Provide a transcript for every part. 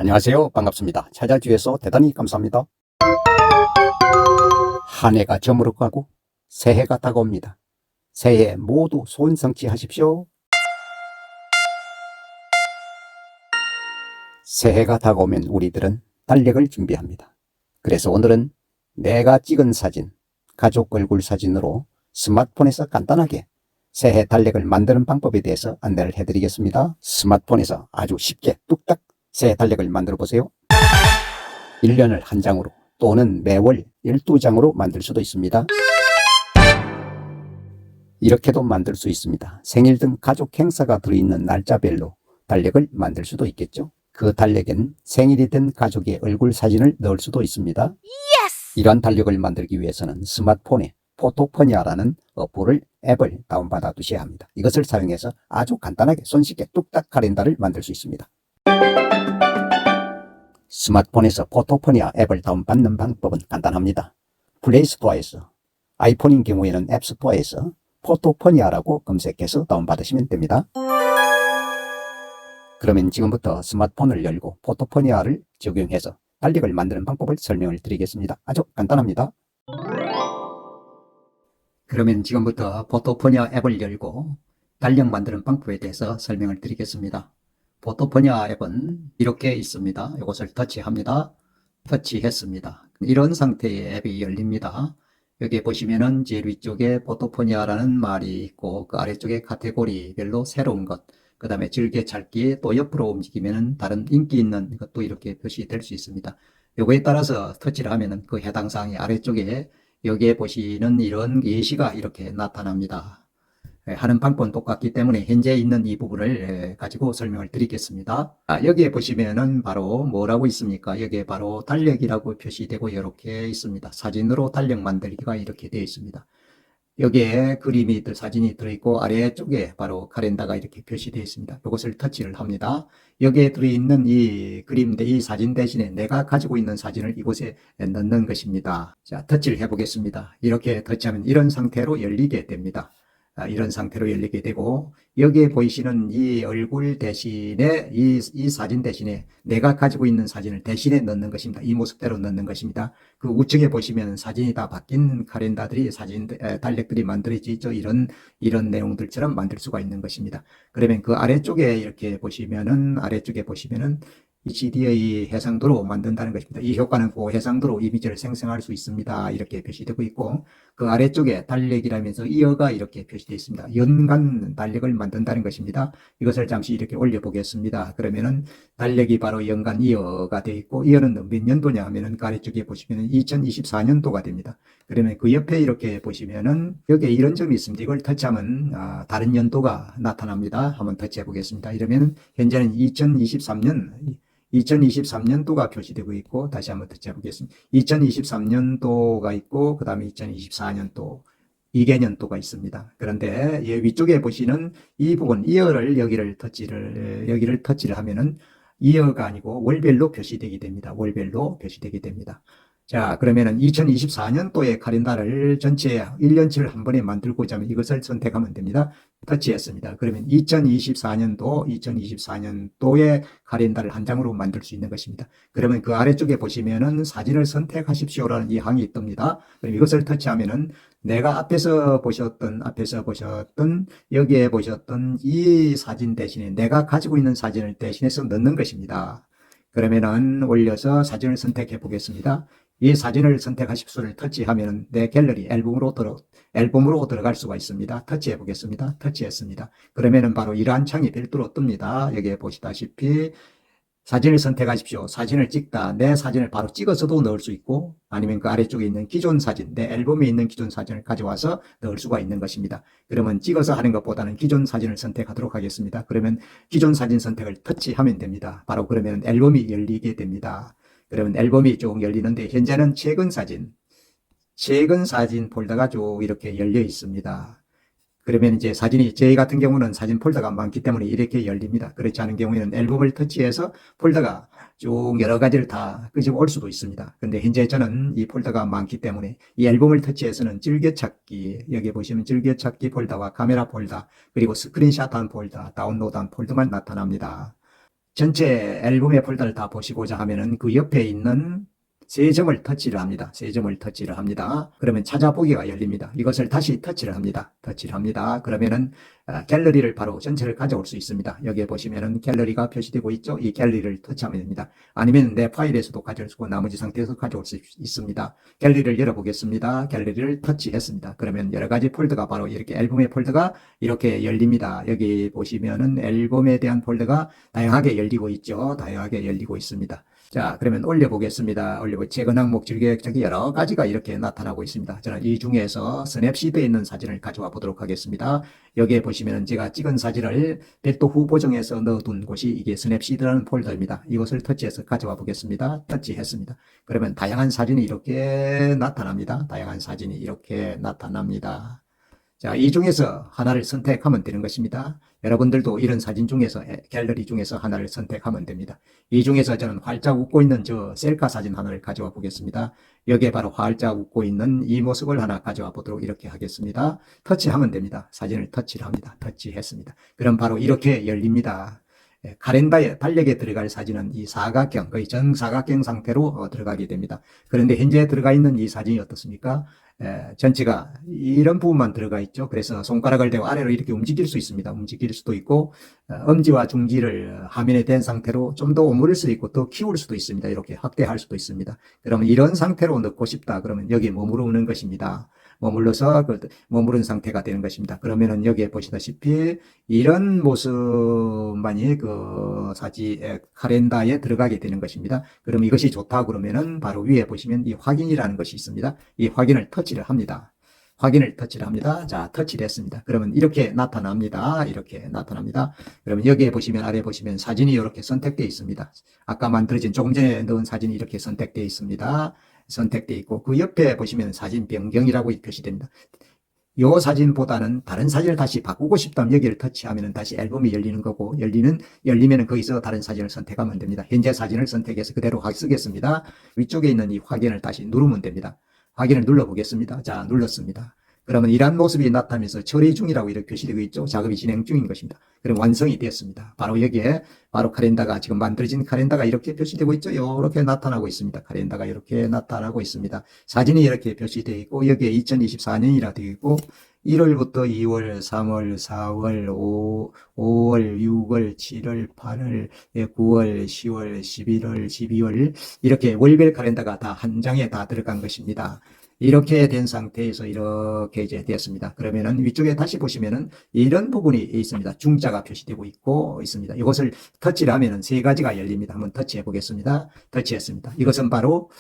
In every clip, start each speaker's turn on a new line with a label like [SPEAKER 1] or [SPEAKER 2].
[SPEAKER 1] 안녕하세요. 반갑습니다. 찾아주셔서 대단히 감사합니다. 한 해가 저물어 가고 새해가 다가옵니다. 새해 모두 소원 성취하십시오. 새해가 다가오면 우리들은 달력을 준비합니다. 그래서 오늘은 내가 찍은 사진, 가족 얼굴 사진으로 스마트폰에서 간단하게 새해 달력을 만드는 방법에 대해서 안내를 해드리겠습니다. 스마트폰에서 아주 쉽게 뚝딱 새해 달력을 만들어 보세요. 1년을 한 장으로 또는 매월 12장으로 만들 수도 있습니다. 이렇게도 만들 수 있습니다. 생일 등 가족 행사가 들어있는 날짜별로 달력을 만들 수도 있겠죠. 그 달력엔 생일이 된 가족의 얼굴 사진을 넣을 수도 있습니다. 이러한 달력을 만들기 위해서는 스마트폰에 포토포니아라는 앱을 다운받아 두셔야 합니다. 이것을 사용해서 아주 간단하게 손쉽게 뚝딱 카렌다를 만들 수 있습니다. 스마트폰에서 포토포니아 앱을 다운받는 방법은 간단합니다. 플레이스토어에서, 아이폰인 경우에는 앱스토어에서 포토포니아라고 검색해서 다운받으시면 됩니다. 그러면 지금부터 스마트폰을 열고 포토포니아를 적용해서 달력을 만드는 방법을 설명을 드리겠습니다. 아주 간단합니다. 그러면 지금부터 포토포니아 앱을 열고 달력 만드는 방법에 대해서 설명을 드리겠습니다. 포토포니아 앱은 이렇게 있습니다. 이것을 터치합니다. 터치했습니다. 이런 상태의 앱이 열립니다. 여기 보시면은 제일 위쪽에 포토포니아라는 말이 있고 그 아래쪽에 카테고리별로 새로운 것, 그 다음에 즐겨찾기, 또 옆으로 움직이면은 다른 인기 있는 것도 이렇게 표시될 수 있습니다. 요거에 따라서 터치를 하면은 그 해당 사항이 아래쪽에 여기에 보시는 이런 예시가 이렇게 나타납니다. 하는 방법은 똑같기 때문에 현재 있는 이 부분을 가지고 설명을 드리겠습니다. 여기에 보시면은 바로 뭐라고 있습니까? 여기에 바로 달력이라고 표시되고 이렇게 있습니다. 사진으로 달력 만들기가 이렇게 되어 있습니다. 여기에 사진이 들어있고 아래쪽에 바로 카렌다가 이렇게 표시되어 있습니다. 이것을 터치를 합니다. 여기에 들어있는 이 사진 대신에 내가 가지고 있는 사진을 이곳에 넣는 것입니다. 자, 터치를 해보겠습니다. 이렇게 터치하면 이런 상태로 열리게 됩니다. 이런 상태로 열리게 되고 여기에 보이시는 이 얼굴 대신에 이 사진 대신에 내가 가지고 있는 사진을 대신에 넣는 것입니다. 이 모습대로 넣는 것입니다. 그 우측에 보시면 사진이 다 바뀐 카렌다들이 달력들이 만들어져 있죠. 이런 내용들처럼 만들 수가 있는 것입니다. 그러면 그 아래쪽에 보시면은 이 CD의 해상도로 만든다는 것입니다. 이 효과는 그 해상도로 이미지를 생성할 수 있습니다. 이렇게 표시되고 있고 그 아래쪽에 달력이라면서 이어가 이렇게 표시되어 있습니다. 연간 달력을 만든다는 것입니다. 이것을 잠시 이렇게 올려보겠습니다. 그러면은 달력이 바로 연간 이어가 되어 있고 이어는 몇 년도냐 하면은 그 아래쪽에 보시면은 2024년도가 됩니다. 그러면 그 옆에 이렇게 보시면은 여기에 이런 점이 있습니다. 이걸 터치하면 다른 연도가 나타납니다. 한번 터치해 보겠습니다. 이러면 현재는 2023년도가 표시되고 있고 다시 한번 터치해 보겠습니다. 2023년도가 있고 그 다음에 2024년도 2개년도가 있습니다. 그런데 위쪽에 보시는 이 부분 이어를 여기를 터치를 하면은 이어가 아니고 월별로 표시되게 됩니다. 월별로 표시되게 됩니다. 자, 그러면은 2024년도의 카렌다를 전체 1년치를 한 번에 만들고자 하면 이것을 선택하면 됩니다. 터치했습니다. 그러면 2024년도의 카렌다를 한 장으로 만들 수 있는 것입니다. 그러면 그 아래쪽에 보시면은 사진을 선택하십시오라는 이 항이 뜹니다. 그럼 이것을 터치하면은 내가 앞에서 보셨던 여기에 보셨던 이 사진 대신에 내가 가지고 있는 사진을 대신해서 넣는 것입니다. 그러면은 올려서 사진을 선택해 보겠습니다. 이 사진을 선택하십시오를 터치하면 내 갤러리 앨범으로 들어갈 수가 있습니다. 터치해 보겠습니다. 터치했습니다. 그러면은 바로 이러한 창이 별도로 뜹니다. 여기에 보시다시피 사진을 선택하십시오. 사진을 찍다. 내 사진을 바로 찍어서도 넣을 수 있고 아니면 그 아래쪽에 있는 기존 사진, 내 앨범에 있는 기존 사진을 가져와서 넣을 수가 있는 것입니다. 그러면 찍어서 하는 것보다는 기존 사진을 선택하도록 하겠습니다. 그러면 기존 사진 선택을 터치하면 됩니다. 바로 그러면 앨범이 열리게 됩니다. 그러면 앨범이 쭉 열리는데 현재는 최근 사진 폴더가 쭉 이렇게 열려 있습니다. 그러면 이제 저희 같은 경우는 사진 폴더가 많기 때문에 이렇게 열립니다. 그렇지 않은 경우에는 앨범을 터치해서 폴더가 쭉 여러 가지를 다 끄집어 올 수도 있습니다. 근데 현재 저는 이 폴더가 많기 때문에 이 앨범을 터치해서는 즐겨찾기, 여기 보시면 즐겨찾기 폴더와 카메라 폴더, 그리고 스크린샷한 폴더, 다운로드한 폴더만 나타납니다. 전체 앨범의 폴더를 다 보시고자 하면은 그 옆에 있는 세 점을 터치를 합니다. 세 점을 터치를 합니다. 그러면 찾아보기가 열립니다. 이것을 다시 터치를 합니다. 터치를 합니다. 그러면은 갤러리를 바로 전체를 가져올 수 있습니다. 여기에 보시면은 갤러리가 표시되고 있죠. 이 갤러리를 터치하면 됩니다. 아니면 내 파일에서도 가져올 수 있고 나머지 상태에서 가져올 수 있습니다. 갤러리를 열어보겠습니다. 갤러리를 터치했습니다. 그러면 여러 가지 폴더가 바로 이렇게 앨범의 폴더가 이렇게 열립니다. 여기 보시면은 앨범에 대한 폴더가 다양하게 열리고 있죠. 다양하게 열리고 있습니다. 자, 그러면 올려보겠습니다. 최근 항목 즐겨역적이 여러 가지가 이렇게 나타나고 있습니다. 저는 이 중에서 스냅시드에 있는 사진을 가져와 보도록 하겠습니다. 여기에 보시면 제가 찍은 사진을 별도 후보정에서 넣어둔 곳이 이게 스냅시드라는 폴더입니다. 이것을 터치해서 가져와 보겠습니다. 터치했습니다. 그러면 다양한 사진이 이렇게 나타납니다. 다양한 사진이 이렇게 나타납니다. 자, 이 중에서 하나를 선택하면 되는 것입니다. 여러분들도 이런 사진 중에서 갤러리 중에서 하나를 선택하면 됩니다. 이 중에서 저는 활짝 웃고 있는 저 셀카 사진 하나를 가져와 보겠습니다. 여기에 바로 활짝 웃고 있는 이 모습을 하나 가져와 보도록 이렇게 하겠습니다. 터치하면 됩니다. 사진을 터치를 합니다. 터치했습니다. 그럼 바로 이렇게 열립니다. 카렌다에 달력에 들어갈 사진은 이 사각형, 거의 정사각형 상태로 들어가게 됩니다. 그런데 현재 들어가 있는 이 사진이 어떻습니까? 전체가 이런 부분만 들어가 있죠. 그래서 손가락을 대고 아래로 이렇게 움직일 수 있습니다. 움직일 수도 있고 엄지와 중지를 화면에 댄 상태로 좀 더 오므릴 수도 있고 더 키울 수도 있습니다. 이렇게 확대할 수도 있습니다. 그러면 이런 상태로 넣고 싶다. 그러면 여기에 머무르는 것입니다. 머물러서 머무른 상태가 되는 것입니다. 그러면은 여기에 보시다시피 이런 모습만이 그 사진 카렌다에 들어가게 되는 것입니다. 그럼 이것이 좋다 그러면은 바로 위에 보시면 이 확인이라는 것이 있습니다. 이 확인을 터치를 합니다. 확인을 터치를 합니다. 자, 터치됐습니다. 그러면 이렇게 나타납니다. 이렇게 나타납니다. 그러면 여기에 보시면 아래 보시면 사진이 이렇게 선택되어 있습니다. 아까 만들어진 조금 전에 넣은 사진이 이렇게 선택되어 있습니다. 선택되어 있고 그 옆에 보시면 사진 변경이라고 표시됩니다. 이 사진보다는 다른 사진을 다시 바꾸고 싶다면 여기를 터치하면 다시 앨범이 열리는 거고 열리면 거기서 다른 사진을 선택하면 됩니다. 현재 사진을 선택해서 그대로 쓰겠습니다. 위쪽에 있는 이 확인을 다시 누르면 됩니다. 확인을 눌러보겠습니다. 자, 눌렀습니다. 그러면 이러한 모습이 나타나면서 처리 중이라고 이렇게 표시되고 있죠. 작업이 진행 중인 것입니다. 그럼 완성이 되었습니다. 바로 여기에 바로 카렌다가 지금 만들어진 카렌다가 이렇게 표시되고 있죠. 이렇게 나타나고 있습니다. 카렌다가 이렇게 나타나고 있습니다. 사진이 이렇게 표시되어 있고 여기에 2024년이라 되어 있고 1월부터 2월, 3월, 4월, 5월, 6월, 7월, 8월, 9월, 10월, 11월, 12월 이렇게 월별 카렌다가 다 한 장에 다 들어간 것입니다. 이렇게 된 상태에서 이렇게 이제 되었습니다. 그러면은 위쪽에 다시 보시면은 이런 부분이 있습니다. 중자가 표시되고 있고 있습니다. 이것을 터치를 하면은 세 가지가 열립니다. 한번 터치해 보겠습니다. 터치했습니다. 이것은 바로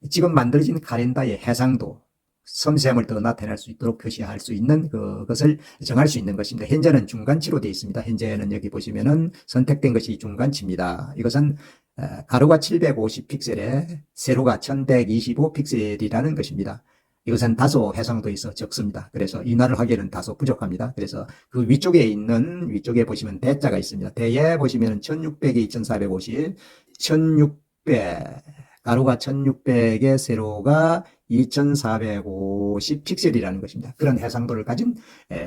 [SPEAKER 1] 지금 만들어진 카렌다의 해상도, 섬세함을 더 나타낼 수 있도록 표시할 수 있는 그것을 정할 수 있는 것입니다. 현재는 중간치로 되어 있습니다. 현재는 여기 보시면은 선택된 것이 중간치입니다. 이것은 가로가 750픽셀에 세로가 1125픽셀이라는 것입니다. 이것은 다소 해상도에서 적습니다. 그래서 인화를 하기에는 다소 부족합니다. 그래서 그 위쪽에 보시면 대자가 있습니다. 대에 보시면 1600에 2450, 1600, 가로가 1600에 세로가 2450 픽셀이라는 것입니다. 그런 해상도를 가진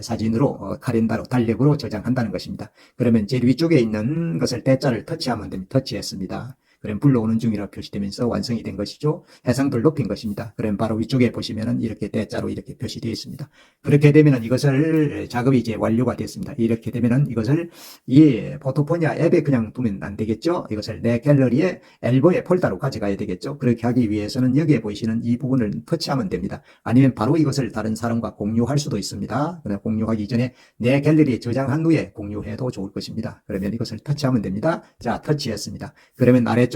[SPEAKER 1] 사진으로 카렌다로 달력으로 저장한다는 것입니다. 그러면 제일 위쪽에 있는 것을 대자를 터치하면 됩니다. 터치했습니다. 그럼 불러오는 중이라고 표시되면서 완성이 된 것이죠. 해상도를 높인 것입니다. 그럼 바로 위쪽에 보시면은 이렇게 대자로 이렇게 표시되어 있습니다. 그렇게 되면은 이것을 작업이 이제 완료가 됐습니다. 이렇게 되면은 이것을 이 포토포니아 앱에 그냥 두면 안 되겠죠. 이것을 내 갤러리에 앨범의 폴더로 가져가야 되겠죠. 그렇게 하기 위해서는 여기에 보이시는 이 부분을 터치하면 됩니다. 아니면 바로 이것을 다른 사람과 공유할 수도 있습니다. 그러나 공유하기 전에 내 갤러리에 저장한 후에 공유해도 좋을 것입니다. 그러면 이것을 터치하면 됩니다. 자, 터치했습니다. 그러면 아래쪽에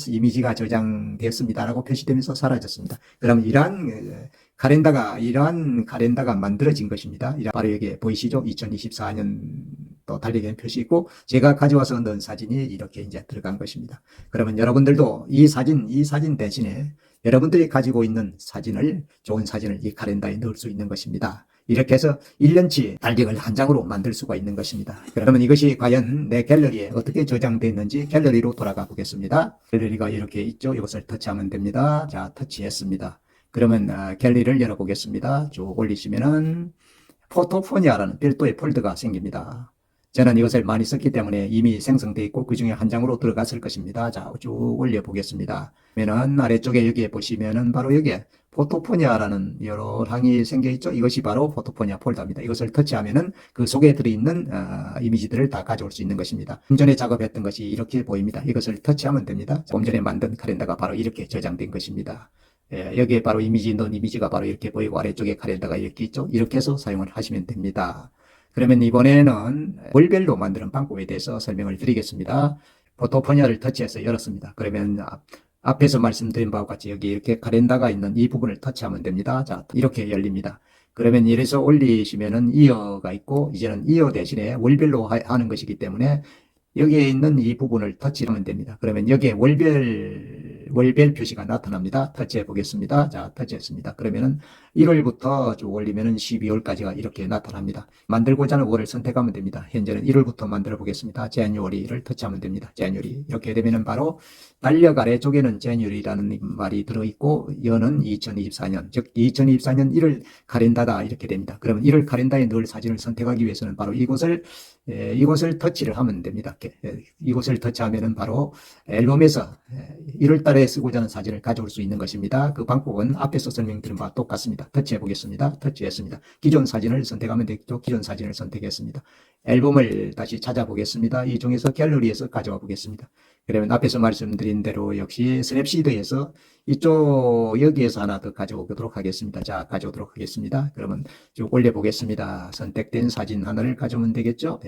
[SPEAKER 1] 이미지가 저장되었습니다라고 표시되면서 사라졌습니다. 그럼 이러한 카렌다가 만들어진 것입니다. 바로 여기 보이시죠? 2024년 또 달리기는 표시 있고 제가 가져와서 넣은 사진이 이렇게 이제 들어간 것입니다. 그러면 여러분들도 이 사진 대신에 여러분들이 가지고 있는 사진을, 좋은 사진을 이 카렌다에 넣을 수 있는 것입니다. 이렇게 해서 1년치 달력을 한 장으로 만들 수가 있는 것입니다. 그러면 이것이 과연 내 갤러리에 어떻게 저장되었는지 갤러리로 돌아가 보겠습니다. 갤러리가 이렇게 있죠. 이것을 터치하면 됩니다. 자, 터치했습니다. 그러면 갤러리를 열어보겠습니다. 쭉 올리시면은 포토포니아라는 별도의 폴더가 생깁니다. 저는 이것을 많이 썼기 때문에 이미 생성되어 있고 그 중에 한 장으로 들어갔을 것입니다. 자, 쭉 올려 보겠습니다. 그러면은 아래쪽에 여기에 보시면은 바로 여기에 포토포니아라는 여러 항이 생겨 있죠. 이것이 바로 포토포니아 폴더입니다. 이것을 터치하면은 그 속에 들어있는 이미지들을 다 가져올 수 있는 것입니다. 좀 전에 작업했던 것이 이렇게 보입니다. 이것을 터치하면 됩니다. 좀 전에 만든 카렌더가 바로 이렇게 저장된 것입니다. 예, 여기에 바로 이미지 넣은 이미지가 바로 이렇게 보이고 아래쪽에 카렌더가 이렇게 있죠. 이렇게 해서 사용을 하시면 됩니다. 그러면 이번에는 월별로 만드는 방법에 대해서 설명을 드리겠습니다. 포토포니아를 터치해서 열었습니다. 그러면 앞에서 말씀드린 바와 같이 여기 이렇게 카렌더가 있는 이 부분을 터치하면 됩니다. 자, 이렇게 열립니다. 그러면 이래서 올리시면은 이어가 있고 이제는 이어 대신에 월별로 하는 것이기 때문에 여기에 있는 이 부분을 터치하면 됩니다. 그러면 여기에 월별 표시가 나타납니다. 터치해 보겠습니다. 자, 터치했습니다. 그러면은 1월부터 쭉 올리면은 12월까지가 이렇게 나타납니다. 만들고자 하는 월을 선택하면 됩니다. 현재는 1월부터 만들어 보겠습니다. January를 터치하면 됩니다. January. 이렇게 되면은 바로 달력 아래쪽에는 January라는 말이 들어있고, 여는 2024년, 즉 2024년 1월 카렌다다 이렇게 됩니다. 그러면 1월 카렌다에 넣을 사진을 선택하기 위해서는 바로 이곳을 터치를 하면 됩니다. 이곳을 터치하면은 바로 앨범에서 1월 달에 쓰고자 하는 사진을 가져올 수 있는 것입니다. 그 방법은 앞에서 설명드린 바와 똑같습니다. 터치해 보겠습니다. 터치했습니다. 기존 사진을 선택하면 되겠죠. 기존 사진을 선택했습니다. 앨범을 다시 찾아보겠습니다. 이 중에서 갤러리에서 가져와 보겠습니다. 그러면 앞에서 말씀드린 대로 역시 스냅시드에서 여기에서 하나 더 가져오도록 하겠습니다. 자, 가져오도록 하겠습니다. 그러면 쭉 올려보겠습니다. 선택된 사진 하나를 가져오면 되겠죠.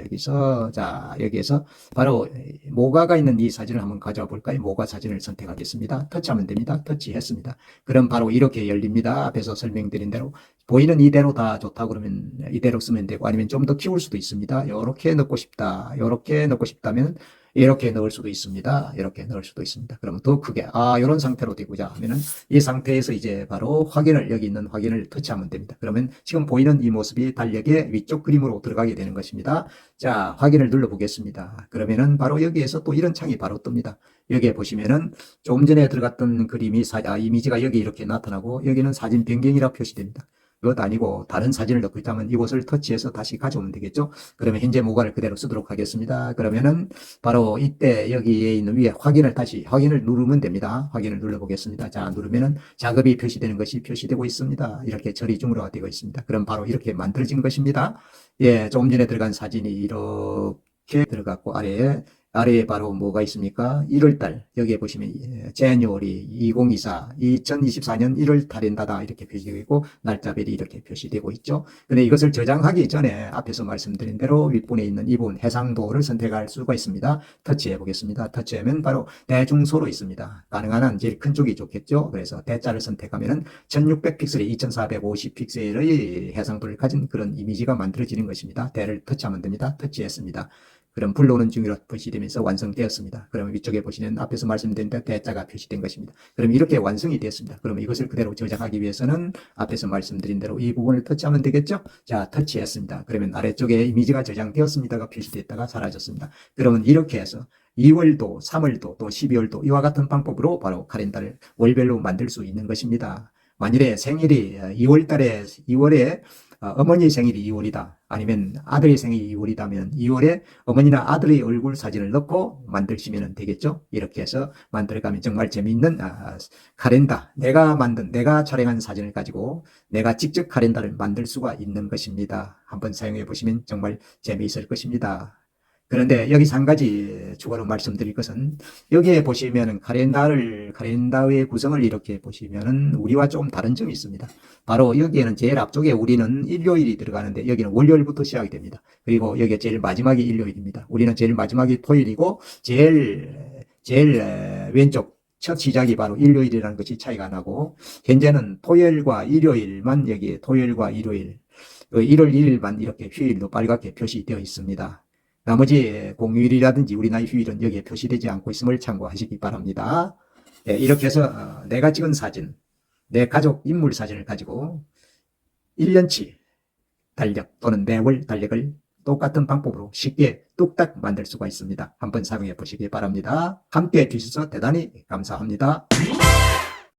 [SPEAKER 1] 여기에서 바로 모가가 있는 이 사진을 한번 가져와 볼까요? 모가 사진을 선택하겠습니다. 터치하면 됩니다. 터치했습니다. 그럼 바로 이렇게 열립니다. 앞에서 설명드린 대로 보이는 이대로 다 좋다 그러면 이대로 쓰면 되고, 아니면 좀 더 키울 수도 있습니다. 이렇게 넣고 싶다. 이렇게 넣고 싶다면 이렇게 넣을 수도 있습니다. 이렇게 넣을 수도 있습니다. 그러면 더 크게, 이런 상태로 되고자 하면은 이 상태에서 이제 바로 여기 있는 확인을 터치하면 됩니다. 그러면 지금 보이는 이 모습이 달력의 위쪽 그림으로 들어가게 되는 것입니다. 자, 확인을 눌러 보겠습니다. 그러면은 바로 여기에서 또 이런 창이 바로 뜹니다. 여기에 보시면은 조금 전에 들어갔던 그림이, 이미지가 여기 이렇게 나타나고, 여기는 사진 변경이라 표시됩니다. 그것 아니고 다른 사진을 넣고 있다면 이곳을 터치해서 다시 가져오면 되겠죠. 그러면 현재 모가를 그대로 쓰도록 하겠습니다. 그러면은 바로 이때 여기에 있는 위에 확인을 누르면 됩니다. 확인을 눌러 보겠습니다. 자, 누르면은 작업이 표시되는 것이 표시되고 있습니다. 이렇게 처리 중으로 되어 있습니다. 그럼 바로 이렇게 만들어진 것입니다. 예, 조금 전에 들어간 사진이 이렇게 들어갔고, 아래에 바로 뭐가 있습니까? 1월달, 여기에 보시면 January 2024년 1월 달인다다 이렇게 표시되고 있고, 날짜별이 이렇게 표시되고 있죠. 근데 이것을 저장하기 전에 앞에서 말씀드린 대로 윗분에 있는 이 부분 해상도를 선택할 수가 있습니다. 터치해 보겠습니다. 터치하면 바로 대중소로 있습니다. 가능한 한 제일 큰 쪽이 좋겠죠. 그래서 대자를 선택하면은 1600픽셀에 2450픽셀의 해상도를 가진 그런 이미지가 만들어지는 것입니다. 대를 터치하면 됩니다. 터치했습니다. 그럼 불러오는 중이라 표시되면서 완성되었습니다. 그러면 위쪽에 보시는 앞에서 말씀드린 대로 대자가 표시된 것입니다. 그럼 이렇게 완성이 되었습니다. 그러면 이것을 그대로 저장하기 위해서는 앞에서 말씀드린 대로 이 부분을 터치하면 되겠죠? 자, 터치했습니다. 그러면 아래쪽에 이미지가 저장되었습니다가 표시됐다가 사라졌습니다. 그러면 이렇게 해서 2월도, 3월도, 또 12월도 이와 같은 방법으로 바로 카렌더를 월별로 만들 수 있는 것입니다. 만일에 생일이 2월에 어머니 생일이 2월이다. 아니면 아들의 생일이 2월이다면 2월에 어머니나 아들의 얼굴 사진을 넣고 만드시면 되겠죠. 이렇게 해서 만들어가면 정말 재미있는 카렌더, 내가 촬영한 사진을 가지고 내가 직접 카렌더를 만들 수가 있는 것입니다. 한번 사용해 보시면 정말 재미있을 것입니다. 그런데 여기서 한 가지 추가로 말씀드릴 것은, 여기에 보시면은 카렌더의 구성을 이렇게 보시면은 우리와 조금 다른 점이 있습니다. 바로 여기에는 제일 앞쪽에 우리는 일요일이 들어가는데 여기는 월요일부터 시작이 됩니다. 그리고 여기에 제일 마지막이 일요일입니다. 우리는 제일 마지막이 토요일이고 제일 왼쪽 첫 시작이 바로 일요일이라는 것이 차이가 나고, 현재는 토요일과 일요일만 여기에 토요일과 일요일, 1월 1일만 이렇게 휴일로 빨갛게 표시되어 있습니다. 나머지 공휴일이라든지 우리나라 휴일은 여기에 표시되지 않고 있음을 참고하시기 바랍니다. 네, 이렇게 해서 내가 찍은 사진, 내 가족 인물 사진을 가지고 1년치 달력 또는 매월 달력을 똑같은 방법으로 쉽게 뚝딱 만들 수가 있습니다. 한번 사용해 보시기 바랍니다. 함께 해주셔서 대단히 감사합니다.